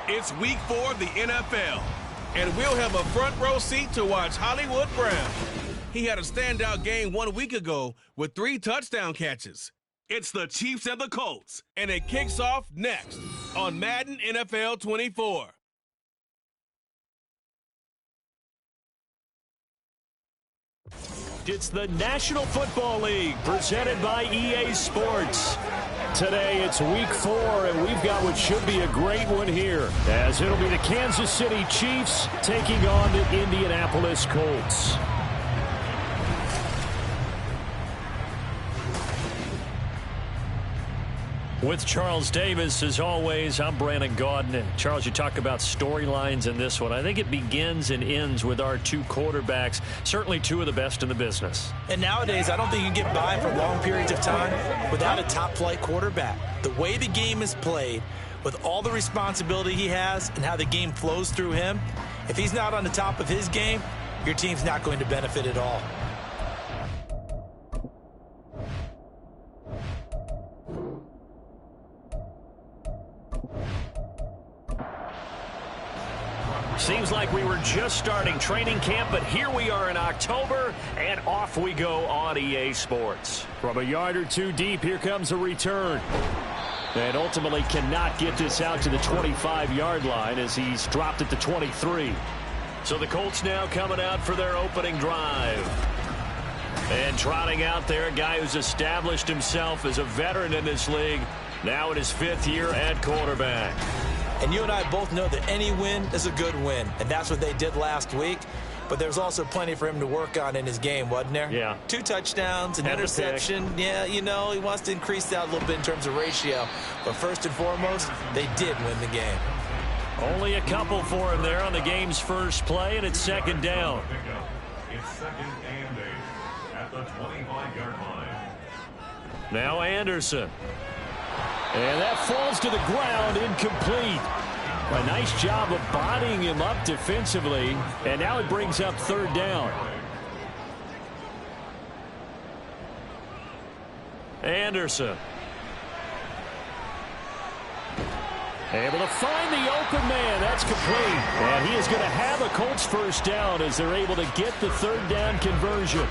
It's week 4 of the NFL, and we'll have a front row seat to watch Hollywood Brown. He had a standout game 1 week ago with 3 touchdown catches. It's the Chiefs and the Colts, and it kicks off next on Madden NFL 24. It's the National Football League presented by EA Sports. Today it's week 4, and we've got what should be a great one here, as it'll be the Kansas City Chiefs taking on the Indianapolis Colts. With Charles Davis, as always, I'm Brandon Gaudin. Charles, you talk about storylines in this one. I think it begins and ends with our 2 quarterbacks, certainly 2 of the best in the business. And nowadays, I don't think you can get by for long periods of time without a top-flight quarterback. The way the game is played, with all the responsibility he has and how the game flows through him, if he's not on the top of his game, your team's not going to benefit at all. Seems like we were just starting training camp, but here we are in October, and off we go on EA Sports. From a yard or 2 deep, here comes a return. And ultimately cannot get this out to the 25-yard line as he's dropped at the 23. So the Colts now coming out for their opening drive. And trotting out there, a guy who's established himself as a veteran in this league, now in his 5th year at quarterback. And you and I both know that any win is a good win, and that's what they did last week. But there's also plenty for him to work on in his game, wasn't there? Yeah. 2 touchdowns, an interception. Yeah, you know, he wants to increase that a little bit in terms of ratio. But first and foremost, they did win the game. Only a couple for him there on the game's first play, and it's 2nd down. It's 2nd and 8 at the 25-yard line. Now Anderson. And that falls to the ground, incomplete. A nice job of bodying him up defensively, and now it brings up 3rd down. Anderson. Able to find the open man. That's complete. And he is going to have a Colts first down as they're able to get the 3rd down conversion.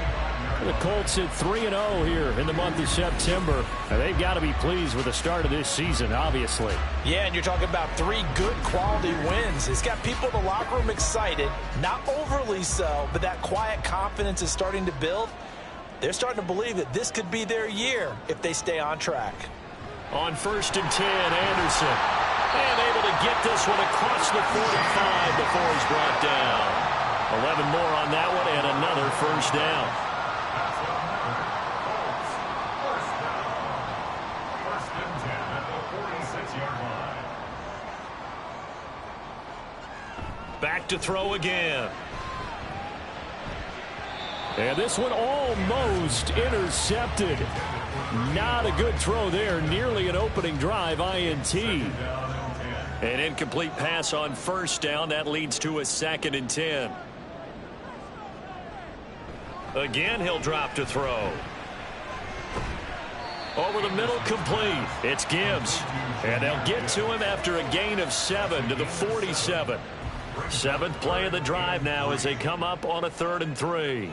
The Colts at 3-0 here in the month of September. And they've got to be pleased with the start of this season, obviously. Yeah, and you're talking about 3 good quality wins. It's got people in the locker room excited, not overly so, but that quiet confidence is starting to build. They're starting to believe that this could be their year if they stay on track. On 1st and 10, Anderson. And able to get this one across the 45 before he's brought down. 11 more on that one and another first down. Back to throw again. And this one almost intercepted. Not a good throw there. Nearly an opening drive INT. An incomplete pass on 1st down. That leads to a 2nd and 10. Again, he'll drop to throw. Over the middle, complete. It's Gibbs. And they'll get to him after a gain of 7 to the 47. 7th play of the drive now as they come up on a 3rd and 3.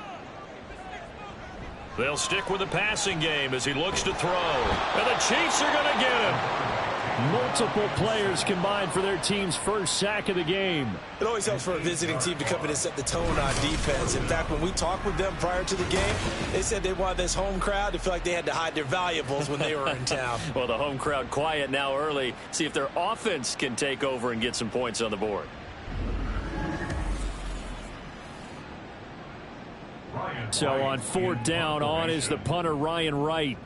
They'll stick with the passing game as he looks to throw. And the Chiefs are going to get him. Multiple players combined for their team's first sack of the game. It always helps for a visiting team to come in and set the tone on defense. In fact, when we talked with them prior to the game, they said they wanted this home crowd to feel like they had to hide their valuables when they were in town. Well, the home crowd quiet now early. See if their offense can take over and get some points on the board. So on 4th down, on is the punter, Ryan Wright.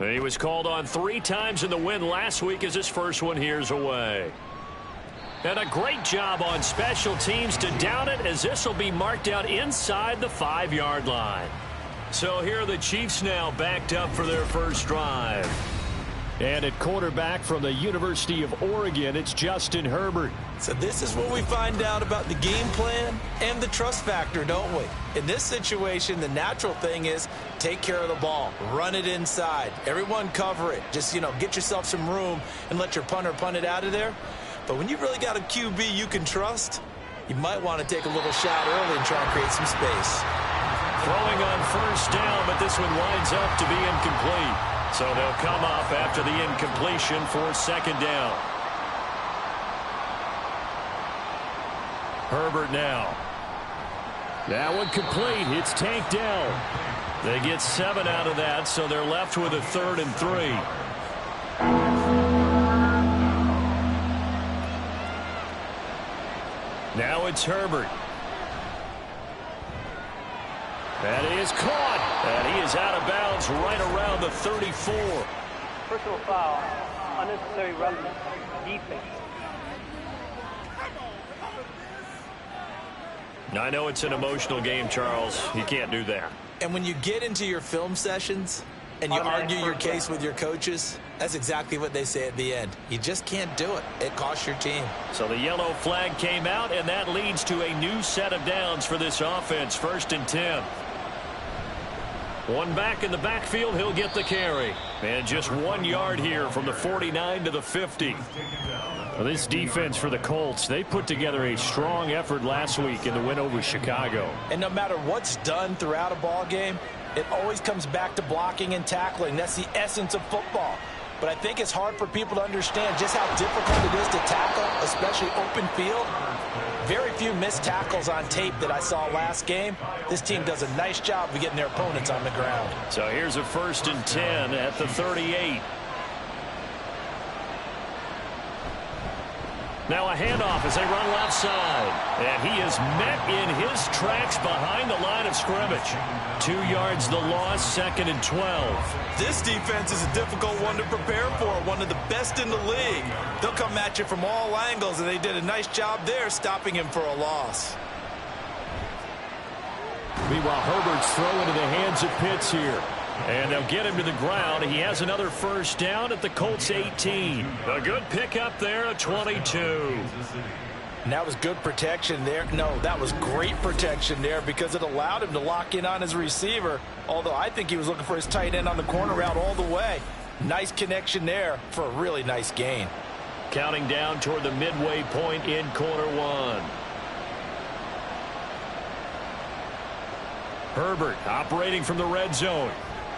He was called on 3 times in the win last week as his first one here's away. And a great job on special teams to down it as this will be marked out inside the 5-yard line. So here are the Chiefs now backed up for their first drive. And at quarterback from the University of Oregon, it's Justin Herbert. So this is where we find out about the game plan and the trust factor, don't we? In this situation, the natural thing is take care of the ball. Run it inside. Everyone cover it. Just, get yourself some room and let your punter punt it out of there. But when you really got a QB you can trust, you might want to take a little shot early and try and create some space. Throwing on first down, but this one winds up to be incomplete. So they'll come up after the incompletion for second down. Herbert now. That one complete. It's tanked down. They get 7 out of that, so they're left with a 3rd and 3. Now it's Herbert. That is caught, and he is out of bounds right around the 34. Personal foul, unnecessary roughness, defense. I know it's an emotional game, Charles. You can't do that. And when you get into your film sessions and you argue your case with your coaches, that's exactly what they say at the end. You just can't do it. It costs your team. So the yellow flag came out, and that leads to a new set of downs for this offense. 1st and 10. One back in the backfield, he'll get the carry. And just 1 yard here from the 49 to the 50. Well, this defense for the Colts, they put together a strong effort last week in the win over Chicago. And no matter what's done throughout a ball game, it always comes back to blocking and tackling. That's the essence of football. But I think it's hard for people to understand just how difficult it is to tackle, especially open field. Very few missed tackles on tape that I saw last game. This team does a nice job of getting their opponents on the ground. So here's a 1st and 10 at the 38. Now a handoff as they run left side. And he is met in his tracks behind the line of scrimmage. 2 yards the loss, 2nd and 12. This defense is a difficult one to prepare for, one of the best in the league. They'll come at you from all angles, and they did a nice job there stopping him for a loss. Meanwhile, Herbert's throw into the hands of Pitts here. And they'll get him to the ground. He has another 1st down at the Colts 18. A good pickup there at 22. And that was good protection there. No, that was great protection there because it allowed him to lock in on his receiver. Although I think he was looking for his tight end on the corner route all the way. Nice connection there for a really nice gain. Counting down toward the midway point in quarter 1. Herbert operating from the red zone.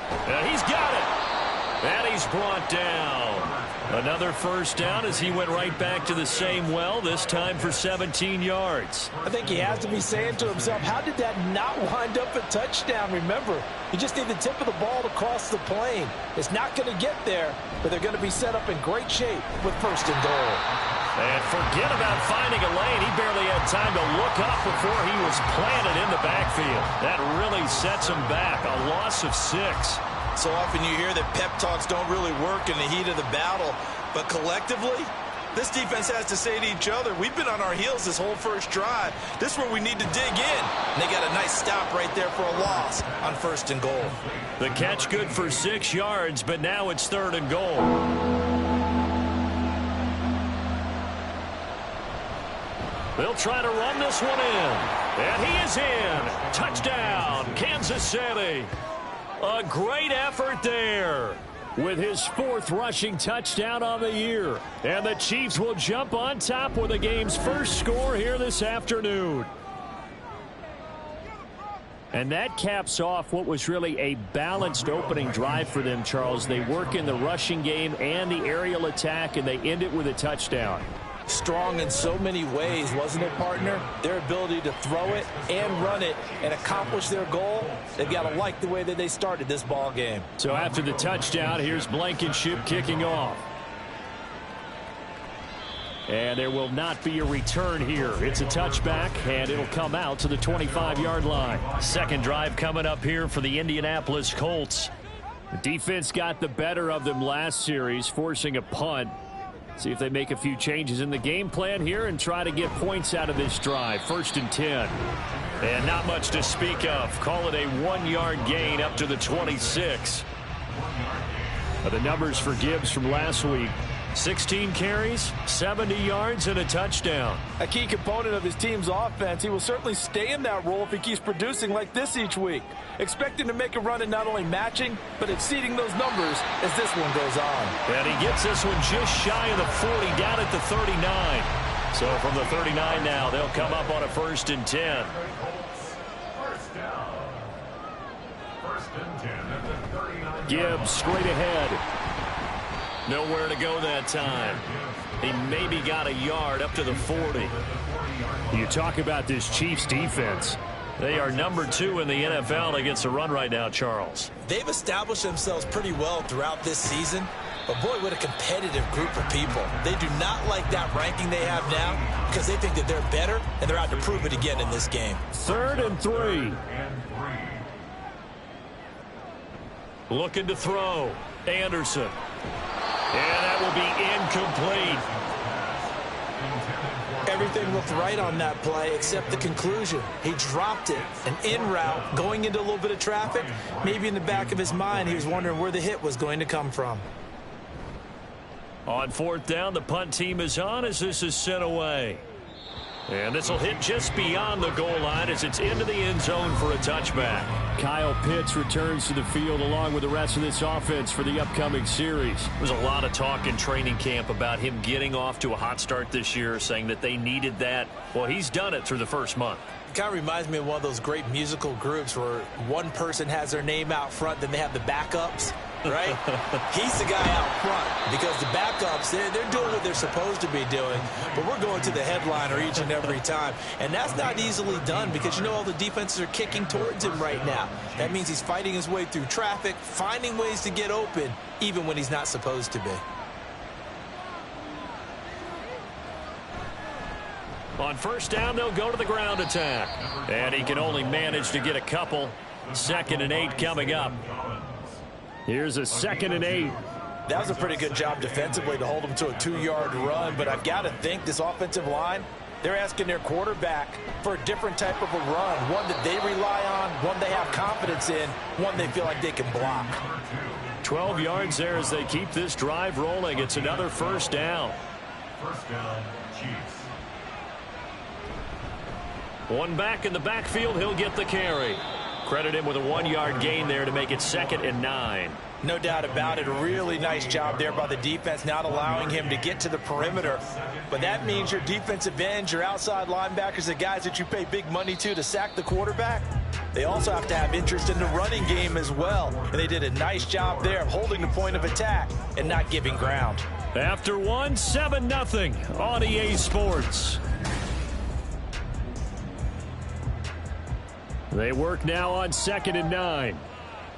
And he's got it. And he's brought down. Another 1st down as he went right back to the same well, this time for 17 yards. I think he has to be saying to himself, how did that not wind up a touchdown? Remember, you just need the tip of the ball to cross the plane. It's not going to get there, but they're going to be set up in great shape with 1st and goal. And forget about finding a lane. He barely had time to look up before he was planted in the backfield. That really sets him back. A loss of 6. So often you hear that pep talks don't really work in the heat of the battle. But collectively, this defense has to say to each other, we've been on our heels this whole first drive. This is where we need to dig in. And they got a nice stop right there for a loss on 1st and goal. The catch good for 6 yards, but now it's 3rd and goal. They'll try to run this one in. And he is in. Touchdown, Kansas City. A great effort there with his 4th rushing touchdown on the year. And the Chiefs will jump on top with the game's first score here this afternoon. And that caps off what was really a balanced opening drive for them, Charles. They work in the rushing game and the aerial attack, and they end it with a touchdown. Strong in so many ways, wasn't it, partner? Their ability to throw it and run it and accomplish their goal, they've got to like the way that they started this ball game. So after the touchdown, here's Blankenship kicking off. And there will not be a return here. It's a touchback, and it'll come out to the 25-yard line. Second drive coming up here for the Indianapolis Colts. The defense got the better of them last series, forcing a punt. See if they make a few changes in the game plan here and try to get points out of this drive. 1st and 10. And not much to speak of. Call it a 1-yard gain up to the 26. The numbers for Gibbs from last week: 16 carries, 70 yards, and a touchdown. A key component of his team's offense. He will certainly stay in that role if he keeps producing like this each week. Expect him to make a run at not only matching, but exceeding those numbers as this one goes on. And he gets this one just shy of the 40, down at the 39. So from the 39 now, they'll come up on a 1st and 10. Gibbs straight ahead. Nowhere to go that time. He maybe got a yard up to the 40. You talk about this Chiefs defense. They are number 2 in the NFL against the run right now, Charles. They've established themselves pretty well throughout this season. But boy, what a competitive group of people. They do not like that ranking they have now because they think that they're better, and they're out to prove it again in this game. 3rd and 3. Looking to throw. Anderson. And that will be incomplete. Everything looked right on that play except the conclusion. He dropped it. An in route, going into a little bit of traffic. Maybe in the back of his mind, he was wondering where the hit was going to come from. On 4th down, the punt team is on as this is sent away. And this will hit just beyond the goal line as it's into the end zone for a touchback. Kyle Pitts returns to the field along with the rest of this offense for the upcoming series. There's a lot of talk in training camp about him getting off to a hot start this year, saying that they needed that. Well, he's done it through the first month. Kind of reminds me of one of those great musical groups where one person has their name out front, then they have the backups, right? He's the guy out front because the backups, they're doing what they're supposed to be doing, but we're going to the headliner each and every time. And that's not easily done because, you know, all the defenses are kicking towards him right now. That means he's fighting his way through traffic, finding ways to get open, even when he's not supposed to be. On 1st down, they'll go to the ground attack. And he can only manage to get a couple. 2nd and 8 coming up. Here's a 2nd and 8. That was a pretty good job defensively to hold him to a 2-yard run, but I've got to think this offensive line, they're asking their quarterback for a different type of a run, one that they rely on, one they have confidence in, one they feel like they can block. 12 yards there as they keep this drive rolling. It's another 1st down. 1st down, Chiefs. One back in the backfield, he'll get the carry. Credit him with a 1-yard gain there to make it 2nd and 9. No doubt about it. A really nice job there by the defense, not allowing him to get to the perimeter. But that means your defensive ends, your outside linebackers, the guys that you pay big money to sack the quarterback, they also have to have interest in the running game as well. And they did a nice job there of holding the point of attack and not giving ground. After 7-0 on EA Sports. They work now on 2nd and 9.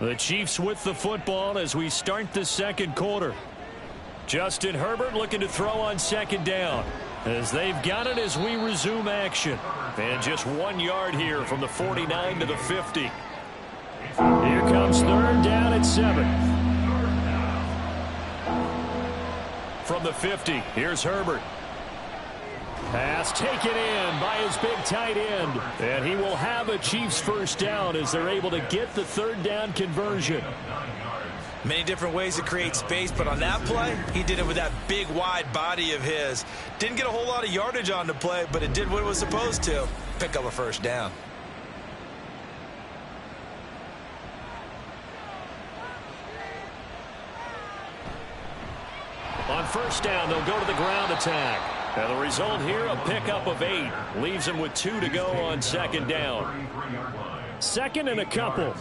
The Chiefs with the football as we start the 2nd quarter. Justin Herbert looking to throw on 2nd down as they've got it as we resume action. And just 1 yard here from the 49 to the 50. Here comes 3rd down at 7. From the 50, here's Herbert. Pass taken in by his big tight end. And he will have a Chiefs 1st down as they're able to get the 3rd down conversion. Many different ways to create space, but on that play, he did it with that big, wide body of his. Didn't get a whole lot of yardage on the play, but it did what it was supposed to. Pick up a 1st down. On 1st down, they'll go to the ground attack. And the result here, a pickup of 8. Leaves him with 2 to go on 2nd down. 2nd and a couple.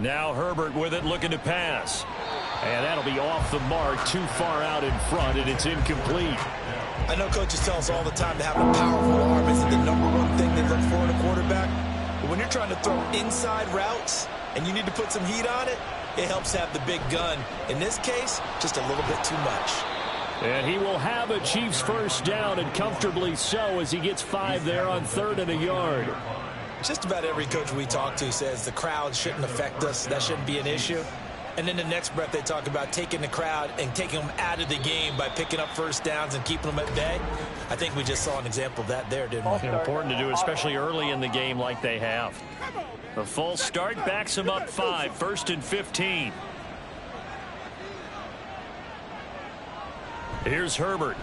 Now Herbert with it, looking to pass. And that'll be off the mark, too far out in front, and it's incomplete. I know coaches tell us all the time to have a powerful arm isn't the #1 thing they look for in a quarterback. But when you're trying to throw inside routes and you need to put some heat on it, it helps have the big gun. In this case, just a little bit too much. And he will have a Chiefs 1st down, and comfortably so, as he gets 5 there on 3rd and a yard. Just about every coach we talk to says the crowd shouldn't affect us. That shouldn't be an issue. And in the next breath, they talk about taking the crowd and taking them out of the game by picking up first downs and keeping them at bay. I think we just saw an example of that there, didn't we? Important to do, especially early in the game like they have. The false start backs them up 5, 1st and 15. Here's Herbert.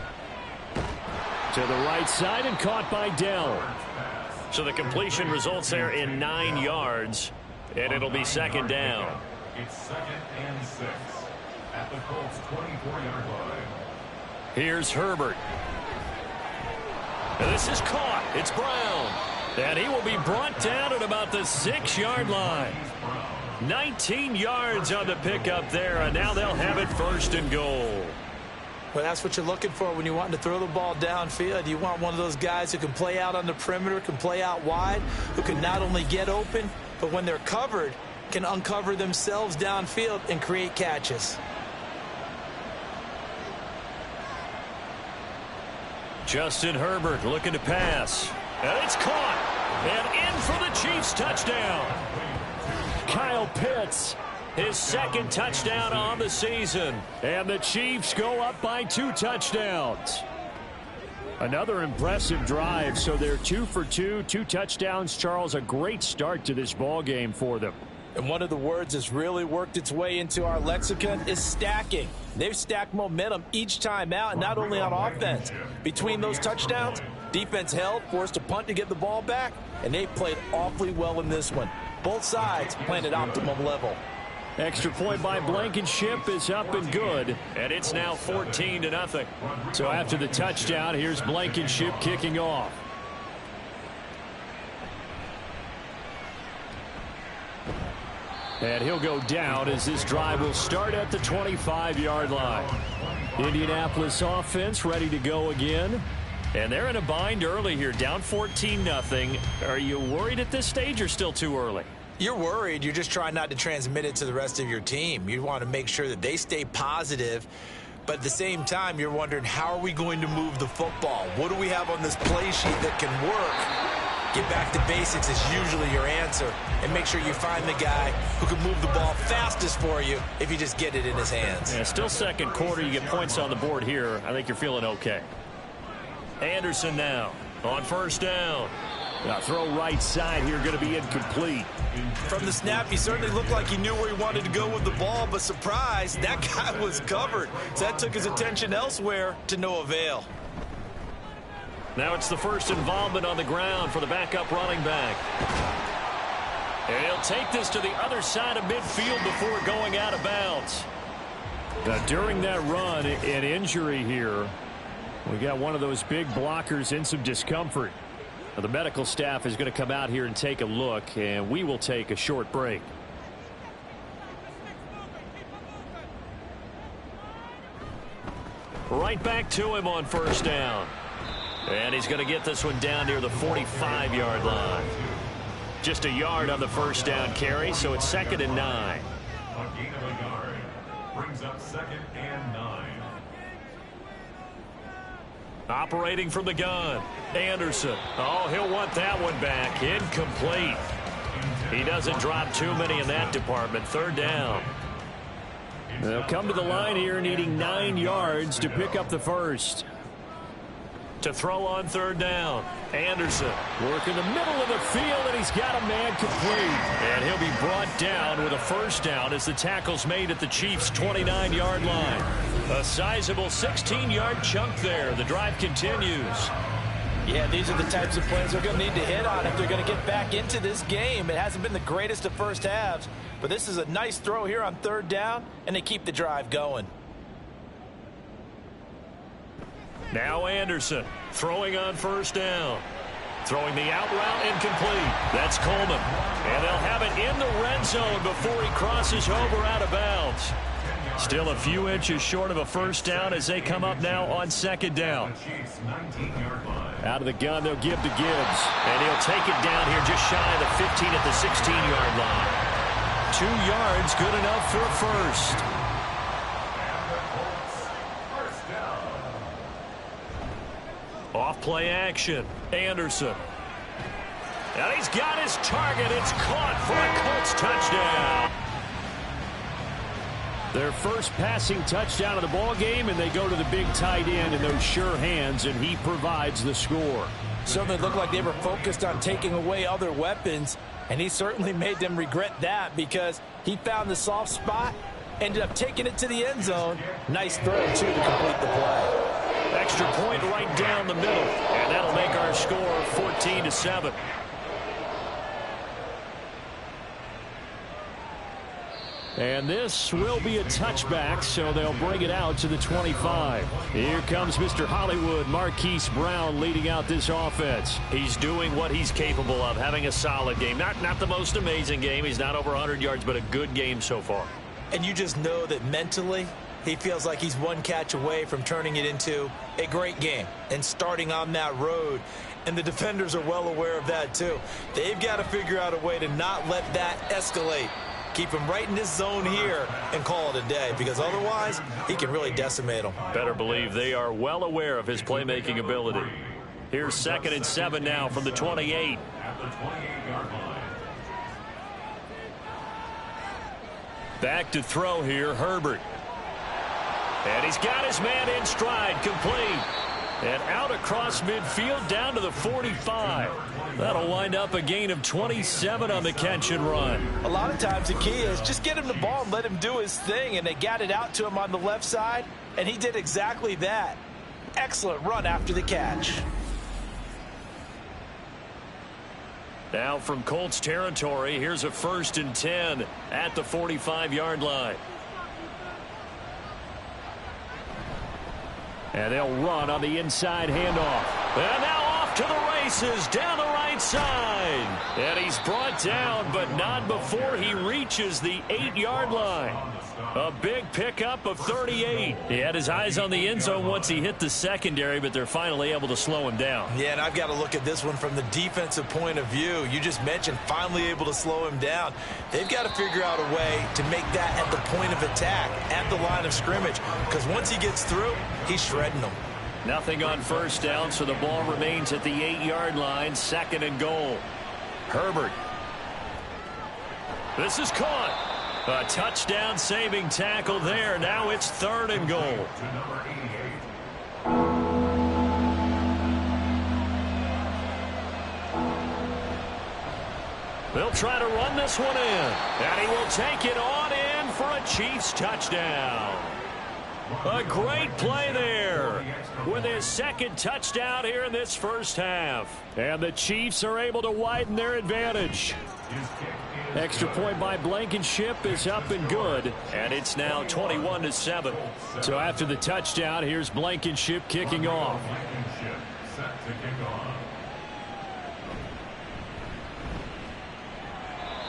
To the right side and caught by Dell. So the completion results there in 9 yards, and it'll be 2nd down. It's 2nd and 6 at the Colts 24-yard line. Here's Herbert. And this is caught. It's Brown. And he will be brought down at about the 6-yard line. 19 yards on the pickup there, and now they'll have it 1st and goal. Well, that's what you're looking for when you want to throw the ball downfield. You want one of those guys who can play out on the perimeter, can play out wide, who can not only get open, but when they're covered, can uncover themselves downfield and create catches. Justin Herbert looking to pass. And it's caught. And in for the Chiefs touchdown. Kyle Pitts, his 2nd touchdown on the season. And the Chiefs go up by 2 touchdowns. Another impressive drive. So they're 2 for 2, 2 touchdowns. Charles, a great start to this ball game for them. And one of the words that's really worked its way into our lexicon is stacking. They've stacked momentum each time out, and not only on offense. Between those touchdowns, defense held, forced a punt to get the ball back, and they played awfully well in this one. Both sides playing at optimum level. Extra point by Blankenship is up and good, and it's now 14-0. So after the touchdown, here's Blankenship kicking off. And he'll go down as this drive will start at the 25-yard line. Indianapolis offense ready to go again. And they're in a bind early here, down 14-0. Are you worried at this stage or still too early? You're worried. You're just trying not to transmit it to the rest of your team. You want to make sure that they stay positive. But at the same time, you're wondering, how are we going to move the football? What do we have on this play sheet that can work? Get back to basics is usually your answer. And make sure you find the guy who can move the ball fastest for you if you just get it in his hands. Yeah, still 2nd quarter. You get points on the board here. I think you're feeling okay. Anderson now on 1st down. Now throw right side here, going to be incomplete. From the snap, he certainly looked like he knew where he wanted to go with the ball, but surprise, that guy was covered. So that took his attention elsewhere to no avail. Now it's the 1st involvement on the ground for the backup running back. And he'll take this to the other side of midfield before going out of bounds. Now during that run, an injury here. We got one of those big blockers in some discomfort. Now, the medical staff is going to come out here and take a look, and we will take a short break. Right back to him on 1st down. And he's going to get this one down near the 45-yard line. Just a yard on the 1st down carry, so it's 2nd and 9. A gain of a yard brings up 2nd and 9. Operating from the gun, Anderson. Oh, he'll want that one back. Incomplete. He doesn't drop too many in that department. 3rd down. They'll come to the line here needing 9 yards to pick up the 1st. To throw on 3rd down. Anderson working the middle of the field, and he's got a man complete. And he'll be brought down with a 1st down as the tackle's made at the Chiefs' 29-yard line. A sizable 16-yard chunk there. The drive continues. Yeah, these are the types of plays they're going to need to hit on if they're going to get back into this game. It hasn't been the greatest of first halves, but this is a nice throw here on 3rd down, and they keep the drive going. Now Anderson throwing on 1st down. Throwing the out route, incomplete. That's Coleman. And they'll have it in the red zone before he crosses over out of bounds. Still a few inches short of a 1st down as they come up now on 2nd down. Out of the gun, they'll give to Gibbs. And he'll take it down here just shy of the 15 at the 16-yard line. 2 yards, good enough for a 1st. Off play action. Anderson. And he's got his target. It's caught for a Colts touchdown. Their first passing touchdown of the ball game, and they go to the big tight end in those sure hands, and he provides the score. Certainly looked like they were focused on taking away other weapons, and he certainly made them regret that because he found the soft spot, ended up taking it to the end zone. Nice throw, too, to complete the play. Extra point right down the middle, and that'll make our score 14-7. And this will be a touchback, so they'll bring it out to the 25. Here comes Mr. Hollywood, Marquise Brown, leading out this offense. He's doing what he's capable of, having a solid game. Not the most amazing game. He's not over 100 yards, but a good game so far. And you just know that mentally, he feels like he's one catch away from turning it into a great game and starting on that road. And the defenders are well aware of that, too. They've got to figure out a way to not let that escalate. Keep him right in this zone here and call it a day, because otherwise he can really decimate them. Better believe they are well aware of his playmaking ability. Here's 2nd and 7 now from the 28. At the 28-yard line. Back to throw here, Herbert. And he's got his man in stride, complete. And out across midfield down to the 45. That'll wind up a gain of 27 on the catch and run. A lot of times the key is just get him the ball and let him do his thing, and they got it out to him on the left side, and he did exactly that. Excellent run after the catch. Now from Colts territory, here's a 1st and 10 at the 45-yard line. And they'll run on the inside handoff. And now off to the races down the right side. And he's brought down, but not before he reaches the 8-yard line. A big pickup of 38. He had his eyes on the end zone once he hit the secondary, but they're finally able to slow him down. Yeah, and I've got to look at this one from the defensive point of view. You just mentioned finally able to slow him down. They've got to figure out a way to make that at the point of attack, at the line of scrimmage, because once he gets through, he's shredding them. Nothing on 1st down, so the ball remains at the 8-yard line, 2nd and goal. Herbert. This is caught. A touchdown saving tackle there. Now it's 3rd and goal. To number 88. They'll try to run this one in. And he will take it on in for a Chiefs touchdown. A great play there with his 2nd touchdown here in this first half. And the Chiefs are able to widen their advantage. Extra point by Blankenship is up and good, and it's now 21-7. So after the touchdown, here's Blankenship kicking off. Blankenship set to kick off.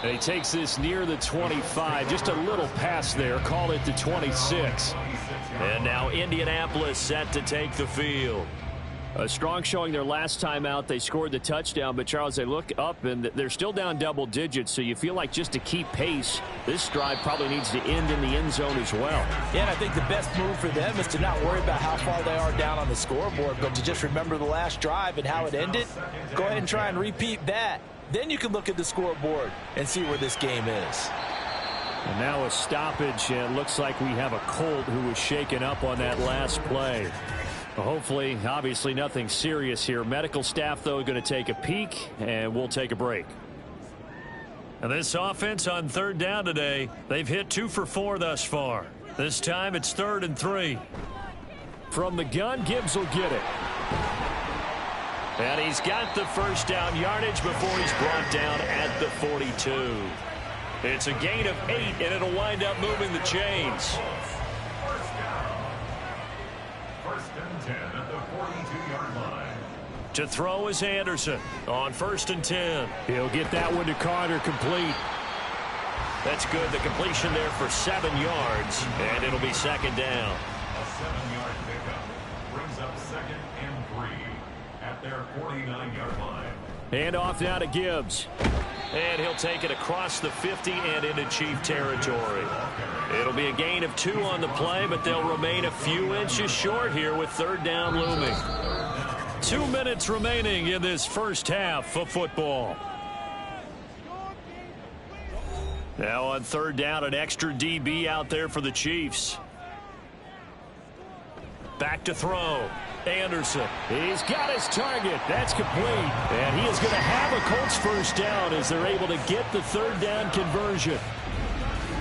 And he takes this near the 25, just a little pass there, call it the 26. And now Indianapolis set to take the field. A strong showing their last time out. They scored the touchdown, but Charles, they look up and they're still down double digits, so you feel like just to keep pace, this drive probably needs to end in the end zone as well. Yeah, and I think the best move for them is to not worry about how far they are down on the scoreboard, but to just remember the last drive and how it ended. Go ahead and try and repeat that. Then you can look at the scoreboard and see where this game is. And now a stoppage, and it looks like we have a Colt who was shaken up on that last play. Hopefully, obviously nothing serious here. Medical staff, though, going to take a peek, and we'll take a break. And this offense on 3rd down today, they've hit 2 for 4 thus far. This time it's 3rd and 3. From the gun, Gibbs will get it. And he's got the 1st down yardage before he's brought down at the 42. It's a gain of 8, and it'll wind up moving the chains. First and 10 at the 42-yard line. To throw is Anderson on 1st and 10. He'll get that one to Carter, complete. That's good. The completion there for 7 yards, and it'll be 2nd down. A 7-yard pickup brings up 2nd and 3 at their 49-yard line. Hand off now to Gibbs. And he'll take it across the 50 and into Chief territory. It'll be a gain of 2 on the play, but they'll remain a few inches short here with 3rd down looming. 2 minutes remaining in this first half of football. Now on third down, an extra DB out there for the Chiefs. Back to throw. Anderson. He's got his target. That's complete. And he is going to have a Colts first down as they're able to get the third down conversion.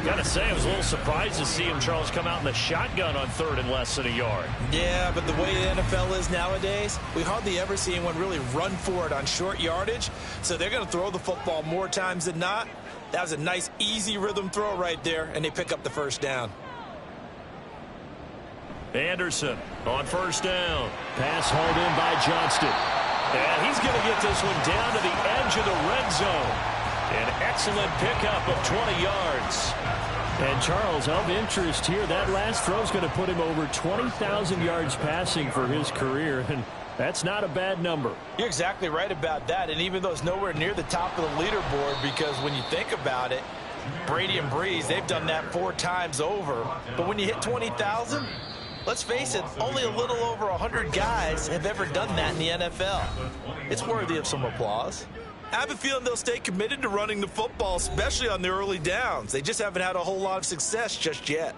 Got to say, I was a little surprised to see him, Charles, come out in the shotgun on third and less than a yard. Yeah, but the way the NFL is nowadays, we hardly ever see anyone really run for it on short yardage. So they're going to throw the football more times than not. That was a nice, easy rhythm throw right there, and they pick up the first down. Anderson on first down. Pass hauled in by Johnston. And he's going to get this one down to the edge of the red zone. An excellent pickup of 20 yards. And Charles, of interest here, that last throw is going to put him over 20,000 yards passing for his career. And that's not a bad number. You're exactly right about that. And even though it's nowhere near the top of the leaderboard, because when you think about it, Brady and Breeze, they've done that 4 times over. But when you hit 20,000, let's face it, only a little over 100 guys have ever done that in the NFL. It's worthy of some applause. I have a feeling they'll stay committed to running the football, especially on the early downs. They just haven't had a whole lot of success just yet.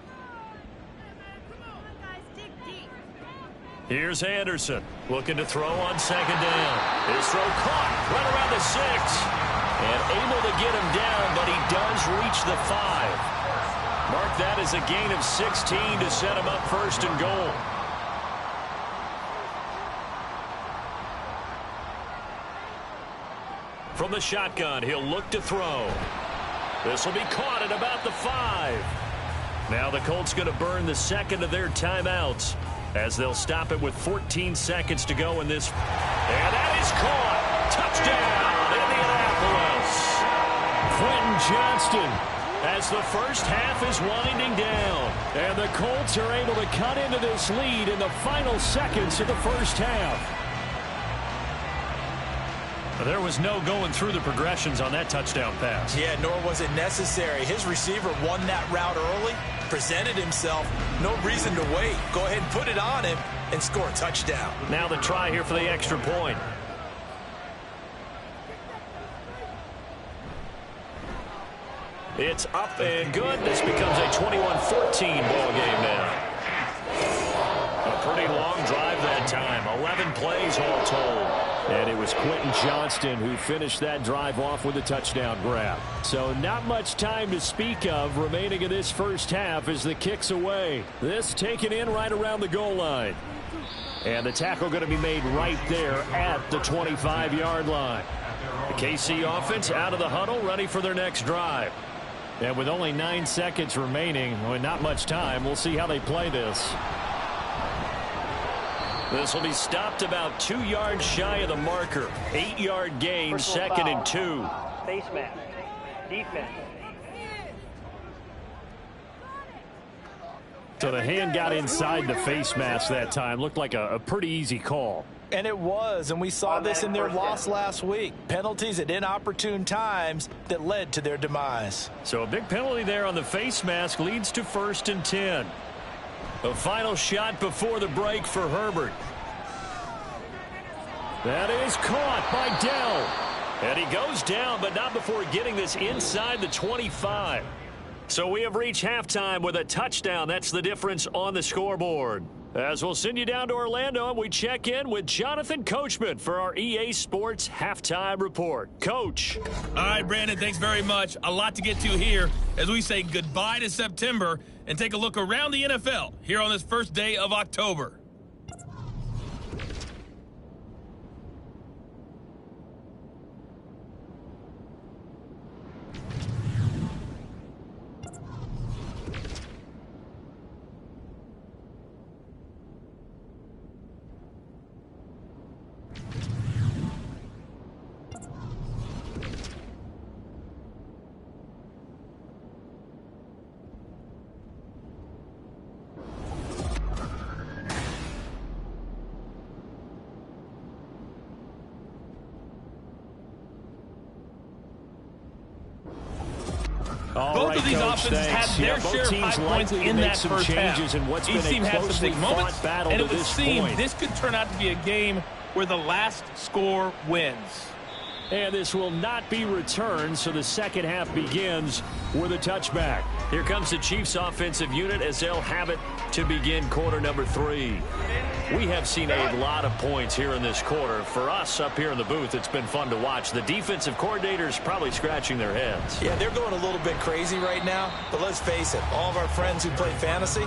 Here's Anderson looking to throw on second down. His throw caught right around the 6. And able to get him down, but he does reach the 5. Mark that as a gain of 16 to set him up first and goal. From the shotgun, he'll look to throw. This will be caught at about the 5. Now the Colts going to burn the second of their timeouts as they'll stop it with 14 seconds to go in this. And that is caught. Touchdown, Indianapolis. Quentin Johnston as the first half is winding down. And the Colts are able to cut into this lead in the final seconds of the first half. There was no going through the progressions on that touchdown pass. Yeah, nor was it necessary. His receiver won that route early, presented himself. No reason to wait. Go ahead and put it on him and score a touchdown. Now the try here for the extra point. It's up and good. This becomes a 21-14 ball game now. A pretty long drive that time. 11 plays all told. And it was Quentin Johnston who finished that drive off with a touchdown grab. So not much time to speak of remaining in this first half as the kick's away. This taken in right around the goal line. And the tackle going to be made right there at the 25-yard line. The KC offense out of the huddle, ready for their next drive. And with only 9 seconds remaining, with not much time, we'll see how they play this. This will be stopped about 2 yards shy of the marker. 8-yard gain, second and 2. Face mask. Defense. So the hand got inside the face mask that time. Looked like a pretty easy call. And it was, and we saw this in their loss last week. Penalties at inopportune times that led to their demise. So a big penalty there on the face mask leads to 1st and 10. A final shot before the break for Herbert. That is caught by Dell. And he goes down, but not before getting this inside the 25. So we have reached halftime with a touchdown. That's the difference on the scoreboard. As we'll send you down to Orlando, and we check in with Jonathan Coachman for our EA Sports Halftime Report. Coach. All right, Brandon, thanks very much. A lot to get to here as we say goodbye to September and take a look around the NFL here on this first day of October. Both of these offenses had their share of high points in that first half. Each team had some big moments, and it would seem this could turn out to be a game where the last score wins. And this will not be returned, so the second half begins with a touchback. Here comes the Chiefs offensive unit as they'll have it to begin quarter number 3. We have seen a lot of points here in this quarter. For us up here in the booth, it's been fun to watch. The defensive coordinators probably scratching their heads. Yeah, they're going a little bit crazy right now, but let's face it, all of our friends who play fantasy,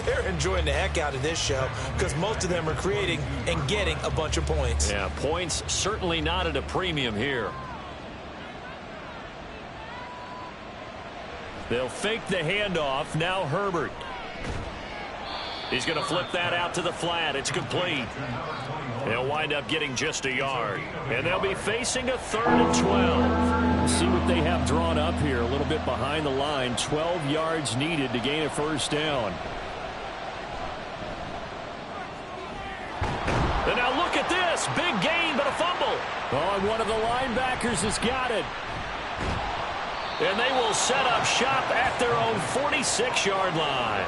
they're enjoying the heck out of this show because most of them are creating and getting a bunch of points. Yeah, points certainly not at a premium here. They'll fake the handoff. Now Herbert. He's going to flip that out to the flat. It's complete. They'll wind up getting just a yard. And they'll be facing a 3rd and 12. See what they have drawn up here. A little bit behind the line. 12 yards needed to gain a first down. And now look at this. Big gain, but a fumble. Oh, and one of the linebackers has got it. And they will set up shop at their own 46-yard line.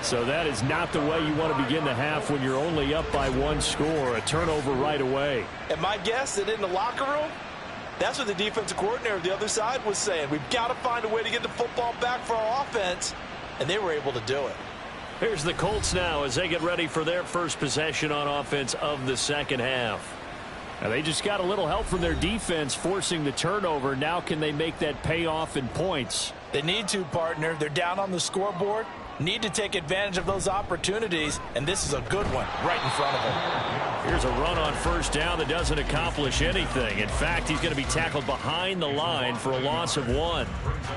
So that is not the way you want to begin the half when you're only up by 1 score. A turnover right away. And my guess that in the locker room, that's what the defensive coordinator of the other side was saying. We've got to find a way to get the football back for our offense. And they were able to do it. Here's the Colts now as they get ready for their first possession on offense of the second half. Now they just got a little help from their defense forcing the turnover. Now can they make that pay off in points? They need to, partner. They're down on the scoreboard. Need to take advantage of those opportunities, and this is a good one right in front of them. Here's a run on first down that doesn't accomplish anything. In fact, he's going to be tackled behind the line for a loss of 1.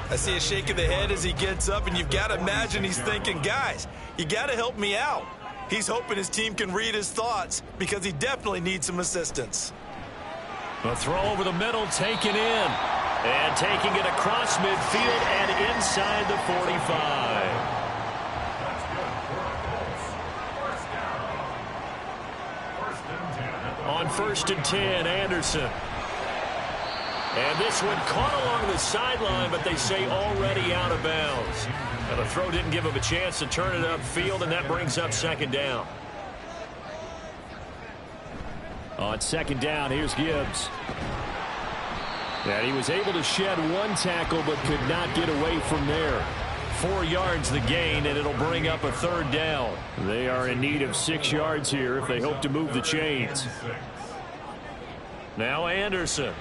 I see a shake of the head as he gets up, and you've got to imagine he's thinking, guys, you got to help me out. He's hoping his team can read his thoughts because he definitely needs some assistance. A throw over the middle taken in. And taking it across midfield and inside the 45. On 1st and 10, Anderson. And this one caught along the sideline, but they say already out of bounds. And the throw didn't give him a chance to turn it upfield, and that brings up 2nd down. On 2nd down, here's Gibbs. And he was able to shed 1 tackle, but could not get away from there. 4 yards the gain, and it'll bring up a 3rd down. They are in need of 6 yards here if they hope to move the chains. Now Anderson.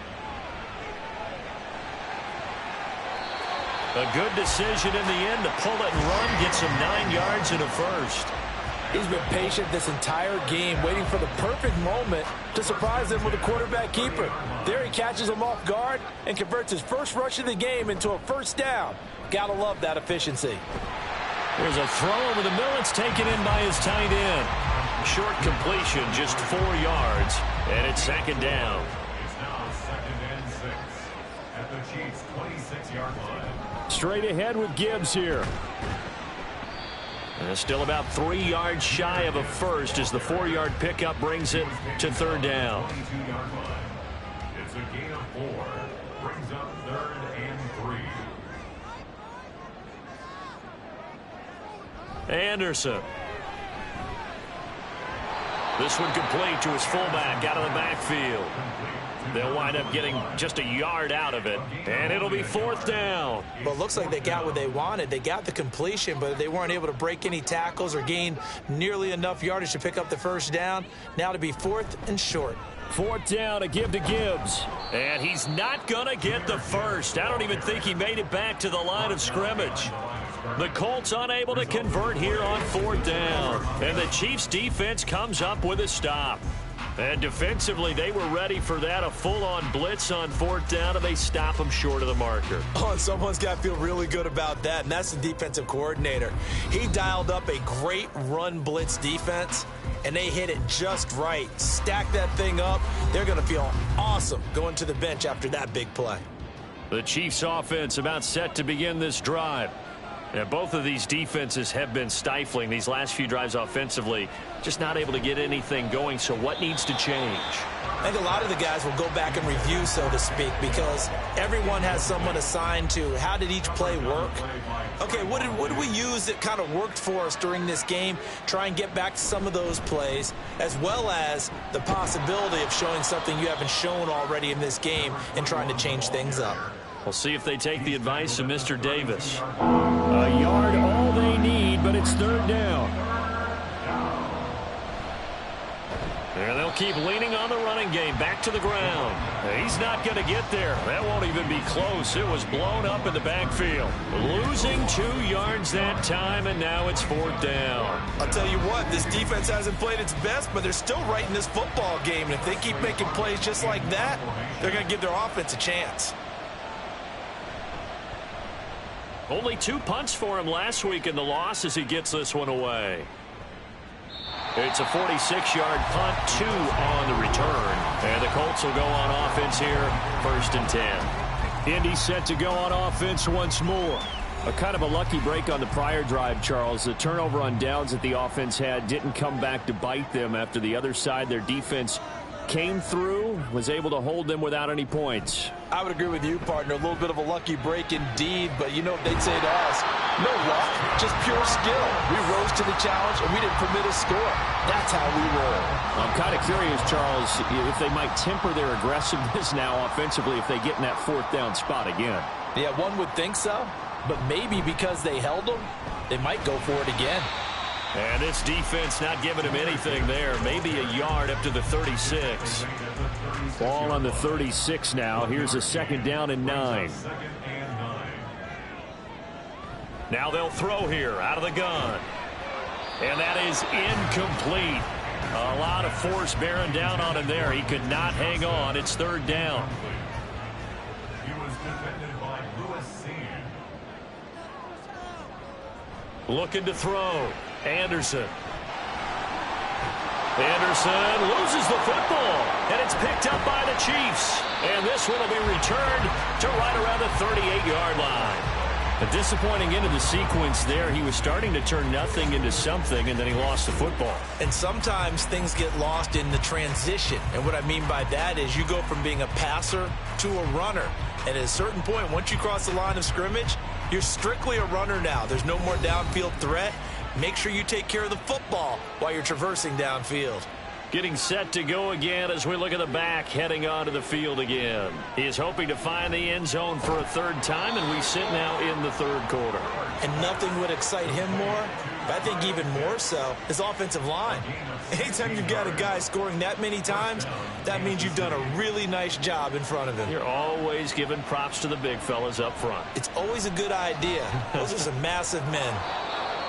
A good decision in the end to pull it and run, gets him 9 yards and a first. He's been patient this entire game, waiting for the perfect moment to surprise them with a quarterback keeper. There he catches him off guard and converts his first rush of the game into a first down. Gotta love that efficiency. There's a throw over the middle. It's taken in by his tight end. Short completion, just 4 yards, and it's 2nd down. It's now 2nd and 6 at the Chiefs' 26-yard line. Straight ahead with Gibbs here. And still about 3 yards shy of a first as the 4-yard pickup brings it to 3rd down. 22-yard line. It's a gain of 4. Brings up 3rd and 3. Anderson. This one complete to his fullback out of the backfield. They'll wind up getting just a yard out of it, and it'll be 4th down. Well, it looks like they got what they wanted. They got the completion, but they weren't able to break any tackles or gain nearly enough yardage to pick up the first down. Now to be 4th and short. 4th down to give to Gibbs. And he's not going to get the first. I don't even think he made it back to the line of scrimmage. The Colts unable to convert here on 4th down. And the Chiefs defense comes up with a stop. And defensively, they were ready for that, a full-on blitz on 4th down, and they stop them short of the marker. Oh, and someone's got to feel really good about that, and that's the defensive coordinator. He dialed up a great run blitz defense, and they hit it just right. Stack that thing up. They're going to feel awesome going to the bench after that big play. The Chiefs offense about set to begin this drive. Yeah, both of these defenses have been stifling these last few drives offensively. Just not able to get anything going, so what needs to change? I think a lot of the guys will go back and review, so to speak, because everyone has someone assigned to how did each play work. Okay, what did we use that kind of worked for us during this game? Try and get back to some of those plays, as well as the possibility of showing something you haven't shown already in this game and trying to change things up. We'll see if they take the advice of Mr. Davis. A yard all they need, but it's third down. And they'll keep leaning on the running game. Back to the ground. He's not going to get there. That won't even be close. It was blown up in the backfield. Losing 2 yards that time, and now it's fourth down. I'll tell you what, this defense hasn't played its best, but they're still right in this football game. And if they keep making plays just like that, they're going to give their offense a chance. Only 2 punts for him last week in the loss as he gets this one away. It's a 46-yard punt, 2 on the return. And the Colts will go on offense here, 1st and 10. Indy set to go on offense once more. A kind of a lucky break on the prior drive, Charles. The turnover on downs that the offense had didn't come back to bite them after the other side. Their defense came through, was able to hold them without any points. I would agree with you, partner. A little bit of a lucky break indeed, but you know what they'd say to us? No luck, just pure skill. We rose to the challenge, and we didn't permit a score. That's how we roll. I'm kind of curious, Charles, if they might temper their aggressiveness now offensively if they get in that 4th down spot again. Yeah, one would think so, but maybe because they held them, they might go for it again. And this defense not giving him anything there. Maybe a yard up to the 36. Ball on the 36 now. Here's a 2nd down and 9. Now they'll throw here out of the gun. And that is incomplete. A lot of force bearing down on him there. He could not hang on. It's 3rd down. He was defended by Lewis. Looking to throw. Anderson. Anderson loses the football, and it's picked up by the Chiefs. And this one will be returned to right around the 38-yard line. A disappointing end of the sequence there. He was starting to turn nothing into something, and then he lost the football. And sometimes things get lost in the transition. And what I mean by that is you go from being a passer to a runner. And at a certain point, once you cross the line of scrimmage, you're strictly a runner now. There's no more downfield threat. Make sure you take care of the football while you're traversing downfield. Getting set to go again as we look at the back heading onto the field again. He is hoping to find the end zone for a 3rd time, and we sit now in the 3rd quarter. And nothing would excite him more, but I think even more so, his offensive line. Anytime you've got a guy scoring that many times, that means you've done a really nice job in front of him. You're always giving props to the big fellas up front. It's always a good idea. Those are some massive men.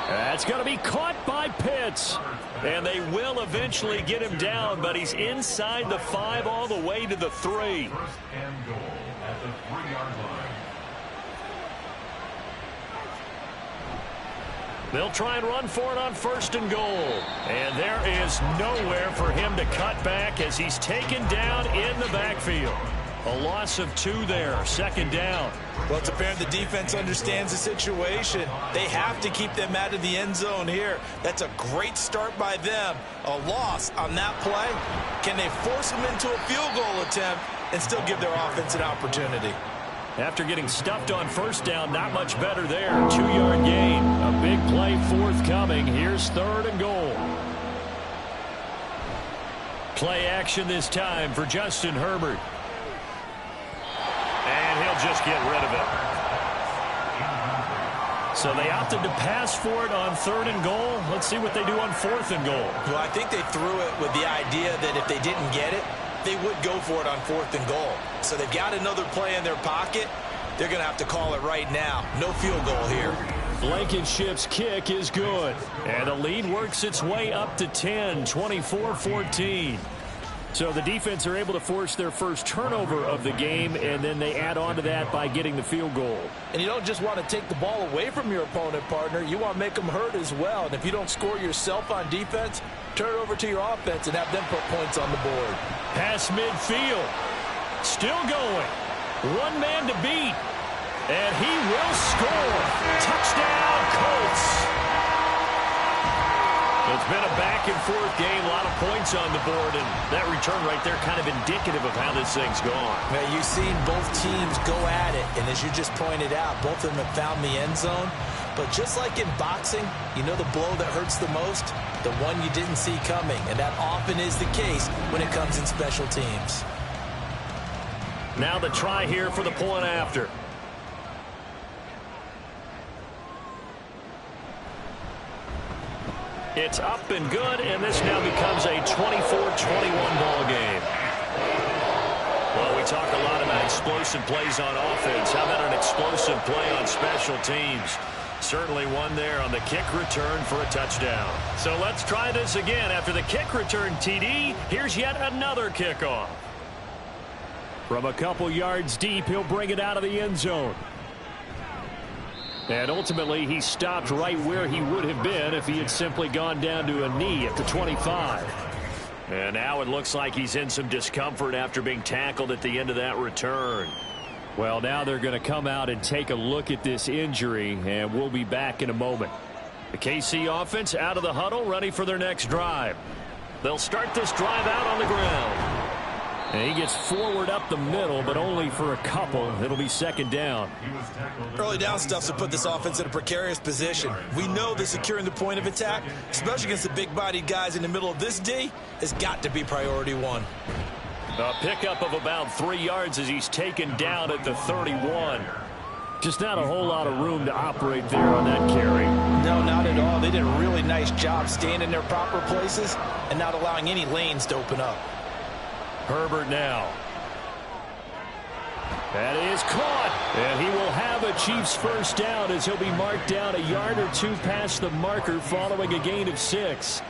That's going to be caught by Pitts. And they will eventually get him down, but he's inside the 5 all the way to the 3. 1st and goal at the 3-yard line. They'll try and run for it on 1st and goal. And there is nowhere for him to cut back as he's taken down in the backfield. A loss of 2 there, 2nd down. Well, it's apparent the defense understands the situation. They have to keep them out of the end zone here. That's a great start by them. A loss on that play. Can they force them into a field goal attempt and still give their offense an opportunity? After getting stuffed on 1st down, not much better there. 2-yard gain. A big play forthcoming. Here's 3rd and goal. Play action this time for Justin Herbert. And he'll just get rid of it. So they opted to pass for it on 3rd and goal. Let's see what they do on 4th and goal. Well, I think they threw it with the idea that if they didn't get it, they would go for it on 4th and goal. So they've got another play in their pocket. They're going to have to call it right now. No field goal here. Blankenship's kick is good. And the lead works its way up to 10, 24-14. So the defense are able to force their first turnover of the game, and then they add on to that by getting the field goal. And you don't just want to take the ball away from your opponent, partner. You want to make them hurt as well. And if you don't score yourself on defense, turn it over to your offense and have them put points on the board. Pass midfield. Still going. One man to beat. And he will score. Touchdown, Colts. It's been a back-and-forth game, a lot of points on the board, and that return right there kind of indicative of how this thing's gone. Now, you've seen both teams go at it, and as you just pointed out, both of them have found the end zone. But just like in boxing, you know the blow that hurts the most? The one you didn't see coming, and that often is the case when it comes in special teams. Now the try here for the point after. It's up and good, and this now becomes a 24-21 ball game. Well, we talk a lot about explosive plays on offense. How about an explosive play on special teams? Certainly one there on the kick return for a touchdown. So let's try this again. After the kick return, TD, here's yet another kickoff. From a couple yards deep, he'll bring it out of the end zone. And ultimately, he stopped right where he would have been if he had simply gone down to a knee at the 25. And now it looks like he's in some discomfort after being tackled at the end of that return. Well, now they're going to come out and take a look at this injury, and we'll be back in a moment. The KC offense out of the huddle, ready for their next drive. They'll start this drive out on the ground. And he gets forward up the middle, but only for a couple. It'll be second down. Early down stuff's to put this offense in a precarious position. We know that securing the point of attack, especially against the big-bodied guys in the middle of this D, has got to be priority one. A pickup of about 3 yards as he's taken down at the 31. Just not a whole lot of room to operate there on that carry. No, not at all. They did a really nice job staying in their proper places and not allowing any lanes to open up. Herbert now. That is caught. And he will have a Chiefs first down as he'll be marked down a yard or two past the marker following a gain of 6.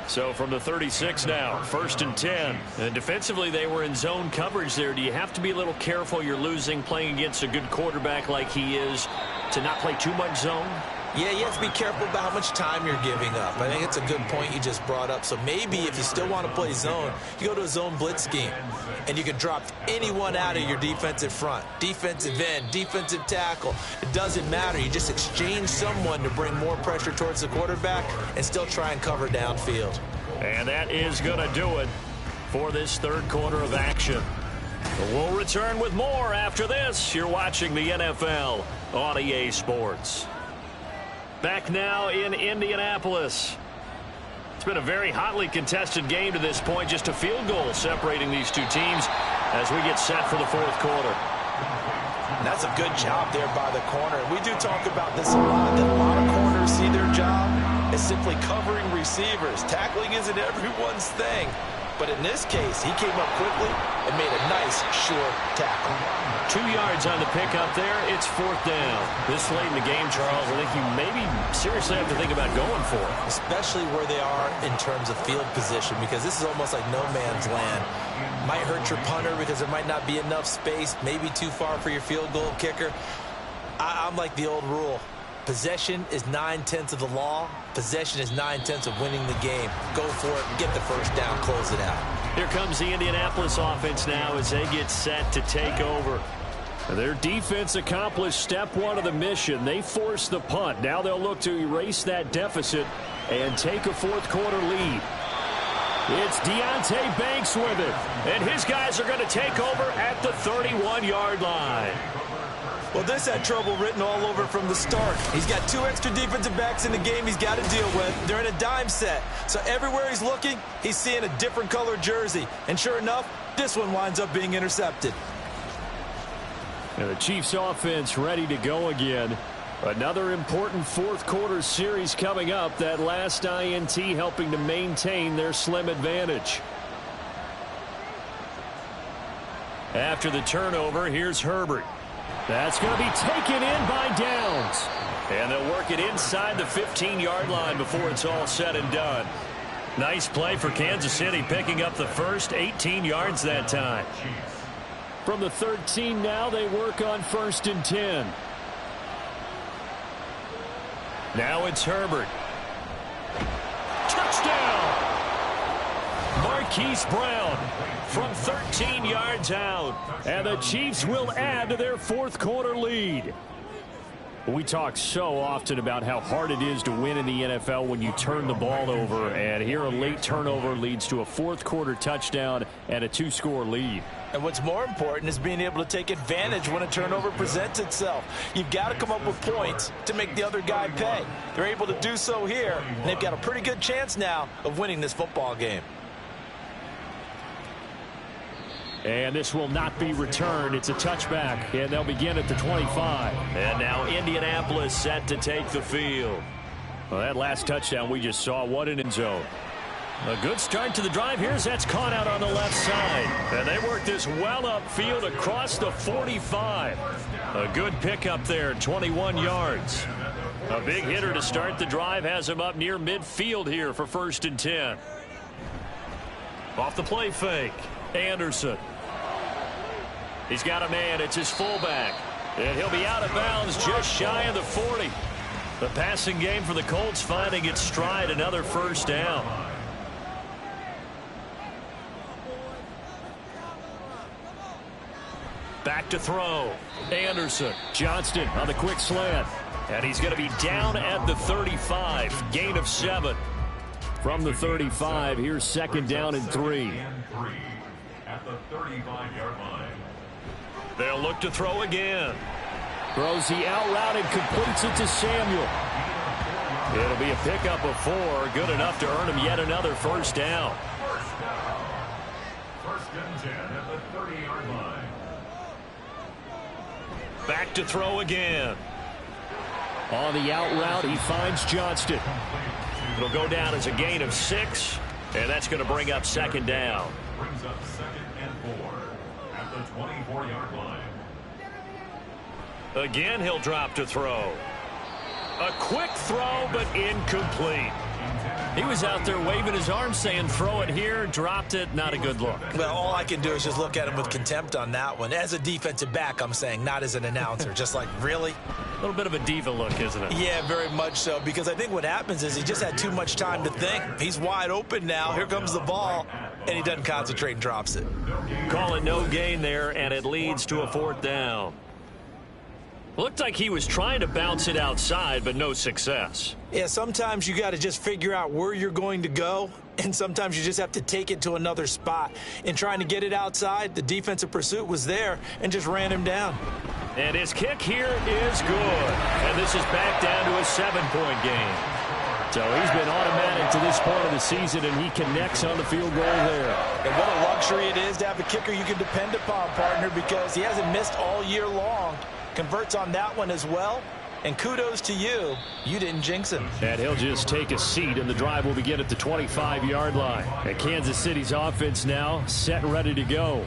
So from the 36 now, 1st and 10. And defensively, they were in zone coverage there. Do you have to be a little careful? You're losing playing against a good quarterback like he is to not play too much zone? Yeah, you have to be careful about how much time you're giving up. I think it's a good point you just brought up. So maybe if you still want to play zone, you go to a zone blitz scheme. And you can drop anyone out of your defensive front. Defensive end, defensive tackle. It doesn't matter. You just exchange someone to bring more pressure towards the quarterback and still try and cover downfield. And that is going to do it for this third quarter of action. We'll return with more after this. You're watching the NFL on EA Sports. Back now in Indianapolis. It's been a very hotly contested game to this point. Just a field goal separating these two teams as we get set for the fourth quarter. And that's a good job there by the corner. We do talk about this a lot, that a lot of corners see their job as simply covering receivers. Tackling isn't everyone's thing. But in this case, he came up quickly and made a nice, short tackle. 2 yards on the pickup there. It's fourth down. This late in the game, Charles, I think you maybe seriously have to think about going for it. Especially where they are in terms of field position, because this is almost like no man's land. Might hurt your punter because there might not be enough space, maybe too far for your field goal kicker. I'm like the old rule. Possession is 9/10 of the law. Possession is 9/10 of winning the game. Go for it, get the first down, close it out. Here comes the Indianapolis offense now as they get set to take over. Their defense accomplished step one of the mission. They forced the punt. Now they'll look to erase that deficit and take a fourth quarter lead. It's Deonte Banks with it. And his guys are going to take over at the 31-yard line. Well, this had trouble written all over from the start. He's got 2 extra defensive backs in the game he's got to deal with. They're in a dime set. So everywhere he's looking, he's seeing a different color jersey. And sure enough, this one winds up being intercepted. And the Chiefs offense ready to go again. Another important fourth quarter series coming up. That last INT helping to maintain their slim advantage. After the turnover, here's Herbert. That's going to be taken in by Downs. And they'll work it inside the 15-yard line before it's all said and done. Nice play for Kansas City, picking up the first 18 yards that time. From the 13 now, they work on 1st and 10. Now it's Herbert. Touchdown! Marquise Brown from 13 yards out. And the Chiefs will add to their fourth quarter lead. We talk so often about how hard it is to win in the NFL when you turn the ball over. And here a late turnover leads to a fourth quarter touchdown and a 2-score lead. And what's more important is being able to take advantage when a turnover presents itself. You've got to come up with points to make the other guy pay. They're able to do so here, and they've got a pretty good chance now of winning this football game. And this will not be returned. It's a touchback, and they'll begin at the 25. And now Indianapolis set to take the field. Well, that last touchdown we just saw, what an end zone. A good start to the drive here as that's caught out on the left side. And they work this well upfield across the 45. A good pickup there, 21 yards. A big hitter to start the drive has him up near midfield here for 1st and 10. Off the play fake, Anderson. He's got a man. It's his fullback. And he'll be out of bounds just shy of the 40. The passing game for the Colts finding its stride. Another first down. Back to throw. Anderson. Johnston on the quick slant. And he's going to be down at the 35. Gain of 7. From the 35, here's 2nd down and 3. At the 35-yard line. They'll look to throw again. Throws the out route and completes it to Samuel. It'll be a pickup of 4. Good enough to earn him yet another first down. 1st and 10 at the 30-yard line. Back to throw again. On the out route, he finds Johnston. It'll go down as a gain of 6, and that's going to bring up 2nd down. Brings up 2nd and 4 at the 24-yard line. Again, he'll drop to throw. A quick throw, but incomplete. He was out there waving his arms saying, throw it here, dropped it, not a good look. Well, all I can do is just look at him with contempt on that one. As a defensive back, I'm saying, not as an announcer. Just like, really? A little bit of a diva look, isn't it? Yeah, very much so, because I think what happens is he just had too much time to think. He's wide open now. Here comes the ball, and he doesn't concentrate and drops it. Call it no gain there, and it leads to a 4th down. Looked like he was trying to bounce it outside, but no success. Yeah, sometimes you got to just figure out where you're going to go, and sometimes you just have to take it to another spot. In trying to get it outside, the defensive pursuit was there and just ran him down. And his kick here is good. And this is back down to a 7-point game. So he's been automatic to this point of the season, and he connects on the field goal there. And what a luxury it is to have a kicker you can depend upon, partner, because he hasn't missed all year long. Converts on that one as well. And kudos to you. You didn't jinx him. And he'll just take a seat, and the drive will begin at the 25-yard line. And Kansas City's offense now set and ready to go.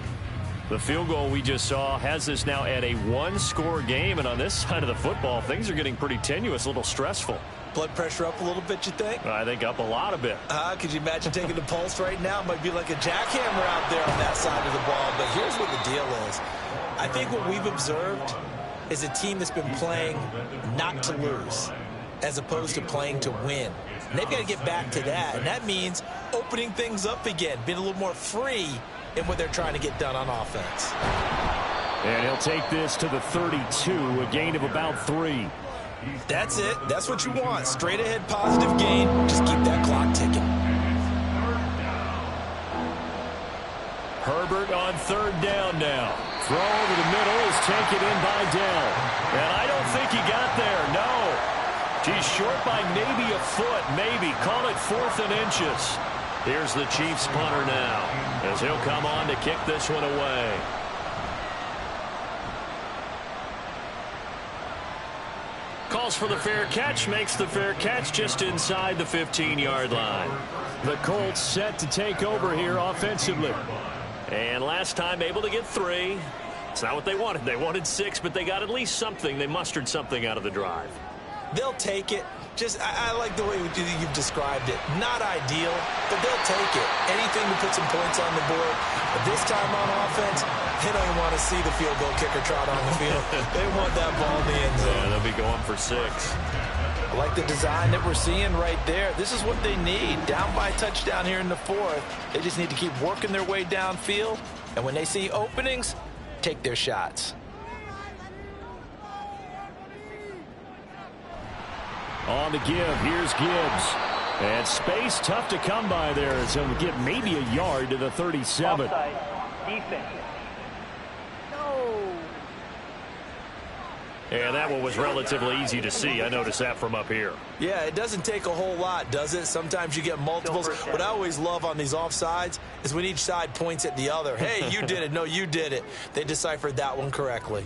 The field goal we just saw has us now at a 1-score game. And on this side of the football, things are getting pretty tenuous, a little stressful. Blood pressure up a little bit, you think? I think up a lot of it. Could you imagine taking the pulse right now? It might be like a jackhammer out there on that side of the ball. But here's what the deal is. I think what we've observed is a team that's been playing not to lose as opposed to playing to win. And they've got to get back to that. And that means opening things up again, being a little more free in what they're trying to get done on offense. And he'll take this to the 32, a gain of about 3. That's it. That's what you want. Straight ahead positive gain. Just keep that clock ticking. Herbert on 3rd down now. Throw over the middle is taken in by Dell. And I don't think he got there. No. He's short by maybe a foot. Maybe. Call it 4th and inches. Here's the Chiefs punter now as he'll come on to kick this one away. Calls for the fair catch. Makes the fair catch just inside the 15-yard line. The Colts set to take over here offensively. And last time able to get 3. It's not what they wanted. They wanted 6, but they got at least something. They mustered something out of the drive. They'll take it. Just, I like the way you've described it. Not ideal, but they'll take it. Anything to put some points on the board. But this time on offense, they don't even want to see the field goal kicker trot on the field. They want that ball in the end zone. Yeah, they'll be going for 6. I like the design that we're seeing right there. This is what they need. Down by a touchdown here in the fourth. They just need to keep working their way downfield. And when they see openings, take their shots. On the give, here's Gibbs. And space tough to come by there, so he'll get maybe a yard to the 37. Offside. Defense. No. And that one was relatively easy to see. I noticed that from up here. Yeah, it doesn't take a whole lot, does it? Sometimes you get multiples. What I always love on these offsides is when each side points at the other. Hey, you did it. No, you did it. They deciphered that one correctly.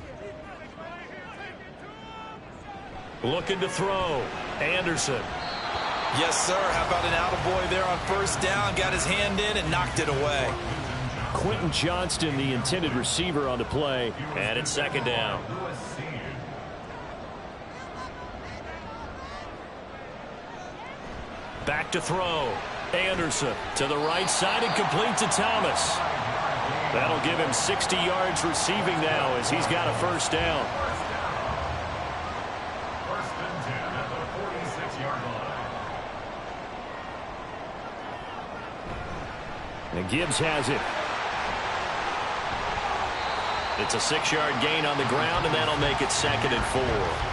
Looking to throw. Anderson. Yes, sir. How about an attaboy there on first down? Got his hand in and knocked it away. Quentin Johnston, the intended receiver on the play. And it's second down. Back to throw. Anderson to the right side and complete to Thomas. That'll give him 60 yards receiving now as he's got a first down. First and 10 at the 46-yard line. And Gibbs has it. It's a 6-yard gain on the ground, and that'll make it second and 4.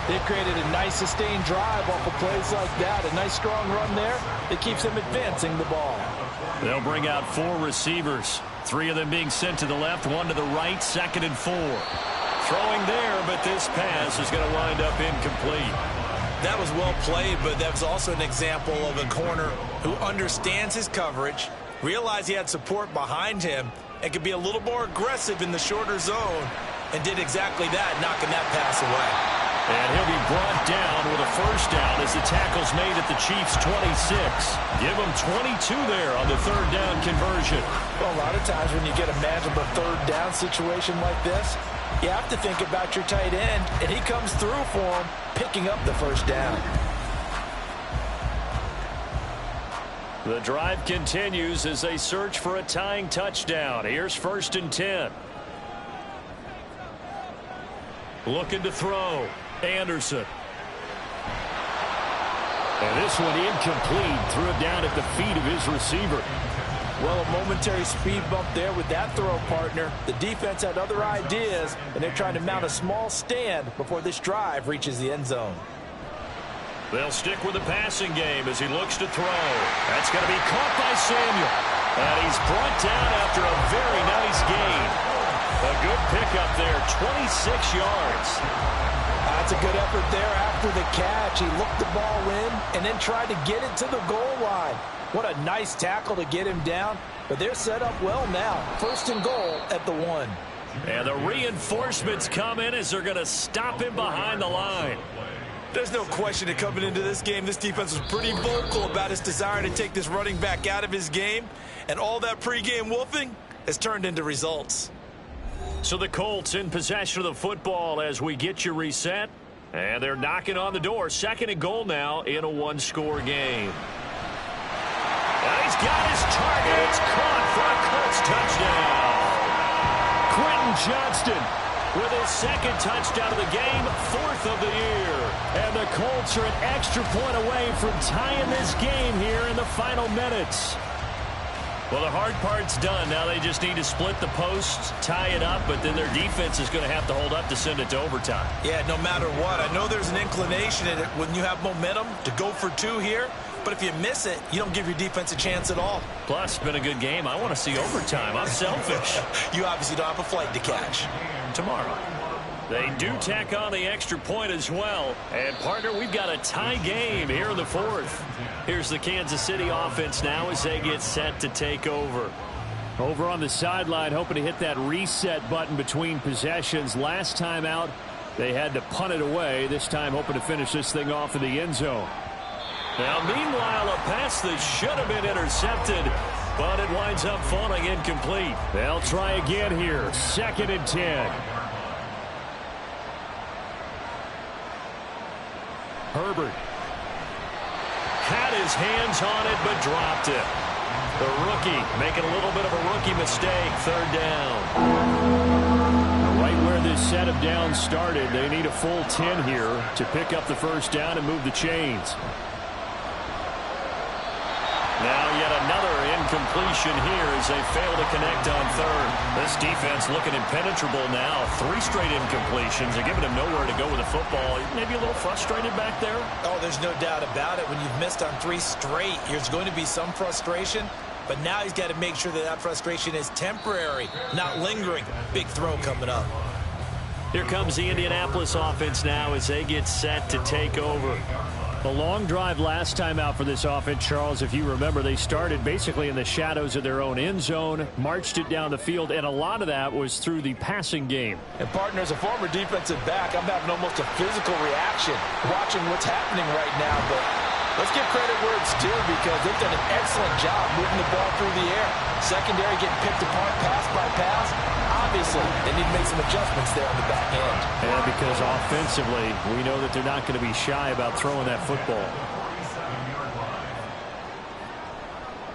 They created a nice sustained drive off of plays like that. A nice strong run there that keeps them advancing the ball. They'll bring out 4 receivers. 3 of them being sent to the left, 1 to the right, second and 4. Throwing there, but this pass is going to wind up incomplete. That was well played, but that was also an example of a corner who understands his coverage, realized he had support behind him, and could be a little more aggressive in the shorter zone, and did exactly that, knocking that pass away. And he'll be brought down with a first down as the tackle's made at the Chiefs' 26. Give them 22 there on the third down conversion. Well, a lot of times when you get a manageable third down situation like this, you have to think about your tight end, and he comes through for him, picking up the first down. The drive continues as they search for a tying touchdown. Here's first and 10. Looking to throw. Anderson. And this one incomplete. Threw it down at the feet of his receiver. Well, a momentary speed bump there with that throw, partner. The defense had other ideas, and they're trying to mount a small stand before this drive reaches the end zone. They'll stick with the passing game as he looks to throw. That's going to be caught by Samuel. And he's brought down after a very nice gain. A good pickup there, 26 yards. That's a good effort there after the catch. He looked the ball in and then tried to get it to the goal line. What a nice tackle to get him down. But they're set up well now. First and goal at the 1. And the reinforcements come in as they're going to stop him behind the line. There's no question that coming into this game, this defense was pretty vocal about its desire to take this running back out of his game. And all that pregame wolfing has turned into results. So the Colts in possession of the football as we get you reset. And they're knocking on the door. Second and goal now in a one-score game. And he's got his target. It's caught for a Colts touchdown. Quentin Johnston with his second touchdown of the game, 4th of the year. And the Colts are an extra point away from tying this game here in the final minutes. Well, the hard part's done. Now they just need to split the posts, tie it up, but then their defense is going to have to hold up to send it to overtime. Yeah, no matter what. I know there's an inclination in it when you have momentum to go for 2 here. But if you miss it, you don't give your defense a chance at all. Plus, it's been a good game. I want to see overtime. I'm selfish. You obviously don't have a flight to catch. Tomorrow. They do tack on the extra point as well. And, partner, we've got a tie game here in the 4th. Here's the Kansas City offense now as they get set to take over. Over on the sideline, hoping to hit that reset button between possessions. Last time out, they had to punt it away. This time, hoping to finish this thing off in the end zone. Now, meanwhile, a pass that should have been intercepted, but it winds up falling incomplete. They'll try again here. 2nd and 10. Herbert had his hands on it, but dropped it. The rookie making a little bit of a rookie mistake. 3rd down. The right where this set of downs started. They need a full 10 here to pick up the first down and move the chains. Now yet another incompletion here as they fail to connect on third. This defense looking impenetrable now. 3 straight incompletions. They're giving him nowhere to go with the football. Maybe a little frustrated back there? Oh, there's no doubt about it. When you've missed on 3 straight, there's going to be some frustration. But now he's got to make sure that that frustration is temporary, not lingering. Big throw coming up. Here comes the Indianapolis offense now as they get set to take over. A long drive last time out for this offense, Charles. If you remember, they started basically in the shadows of their own end zone, marched it down the field, and a lot of that was through the passing game. And, partner, as a former defensive back, I'm having almost a physical reaction watching what's happening right now. But let's give credit where it's due because they've done an excellent job moving the ball through the air. Secondary getting picked apart pass by pass. Obviously, they need to make some adjustments there on the back end. And because offensively, we know that they're not going to be shy about throwing that football.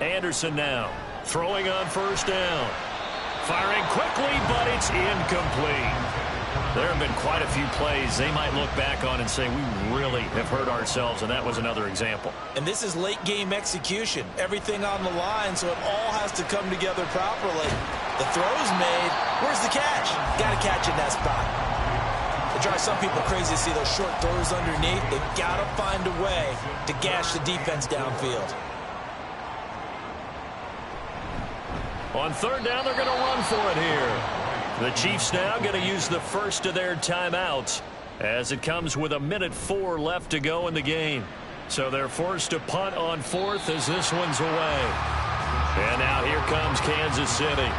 Anderson now throwing on first down. Firing quickly, but it's incomplete. There have been quite a few plays they might look back on and say, we really have hurt ourselves, and that was another example. And this is late game execution. Everything on the line, so it all has to come together properly. The throw's made. Where's the catch? Got to catch in that spot. It drives some people crazy to see those short throws underneath. They've got to find a way to gash the defense downfield. On third down, they're going to run for it here. The Chiefs now going to use the first of their timeouts as it comes with 1:04 left to go in the game. So they're forced to punt on fourth as this one's away. And now here comes Kansas City.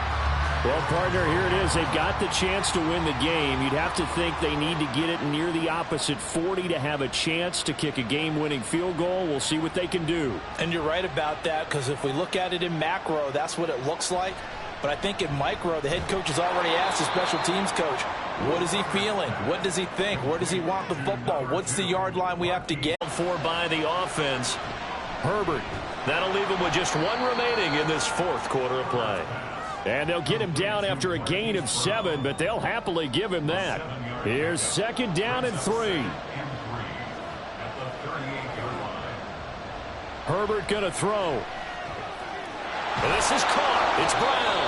Well, partner, here it is. They've got the chance to win the game. You'd have to think they need to get it near the opposite 40 to have a chance to kick a game-winning field goal. We'll see what they can do. And you're right about that, because if we look at it in macro, that's what it looks like. But I think in micro, the head coach has already asked the special teams coach, what is he feeling? What does he think? Where does he want the football? What's the yard line we have to get? For by the offense, Herbert. That'll leave him with just 1 remaining in this fourth quarter of play. And they'll get him down after a gain of 7, but they'll happily give him that. Here's second down and 3. Herbert going to throw. This is caught. It's Brown.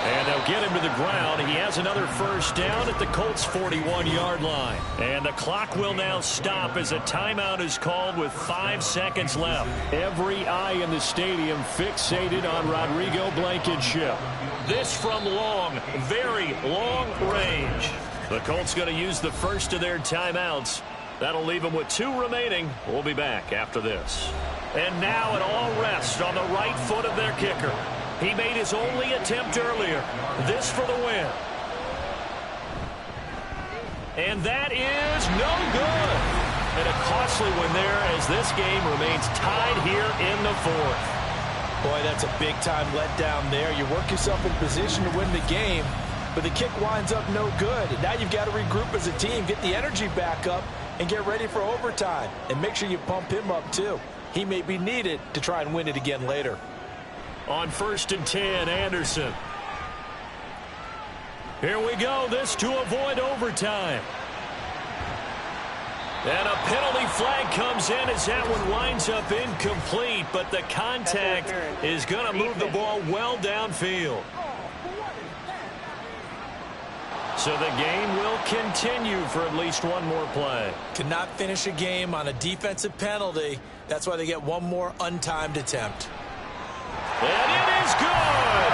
And they'll get him to the ground. He has another first down at the Colts' 41-yard line. And the clock will now stop as a timeout is called with 5 seconds left. Every eye in the stadium fixated on Rodrigo Blankenship. This from long, very long range. The Colts going to use the first of their timeouts. That'll leave them with 2 remaining. We'll be back after this. And now it all rests on the right foot of their kicker. He made his only attempt earlier. This for the win. And that is no good. And a costly one there as this game remains tied here in the fourth. Boy, that's a big-time letdown there. You work yourself in position to win the game, but the kick winds up no good. And now you've got to regroup as a team, get the energy back up, and get ready for overtime. And make sure you pump him up, too. He may be needed to try and win it again later. On 1st and 10, Anderson. Here we go. This to avoid overtime. And a penalty flag comes in as that one winds up incomplete, but the contact is going to move the ball well downfield. So the game will continue for at least 1 more play. Cannot finish a game on a defensive penalty. That's why they get 1 more untimed attempt. And it is good.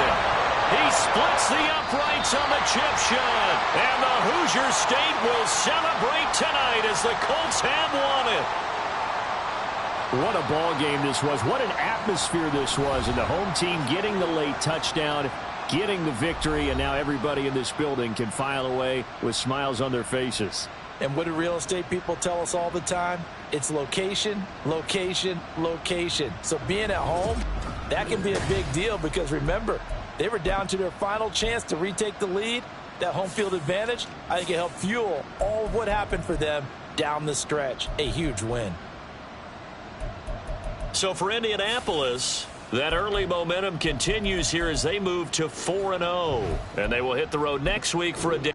He splits the uprights on the chip shot. And the Hoosier State will celebrate tonight as the Colts have won it. What a ball game this was. What an atmosphere this was. And the home team getting the late touchdown, getting the victory, and now everybody in this building can file away with smiles on their faces. And what do real estate people tell us all the time? It's location, location, location. So being at home, that can be a big deal because, remember, they were down to their final chance to retake the lead. That home field advantage, I think it helped fuel all of what happened for them down the stretch. A huge win. So for Indianapolis, that early momentum continues here as they move to 4-0. And they will hit the road next week for a day.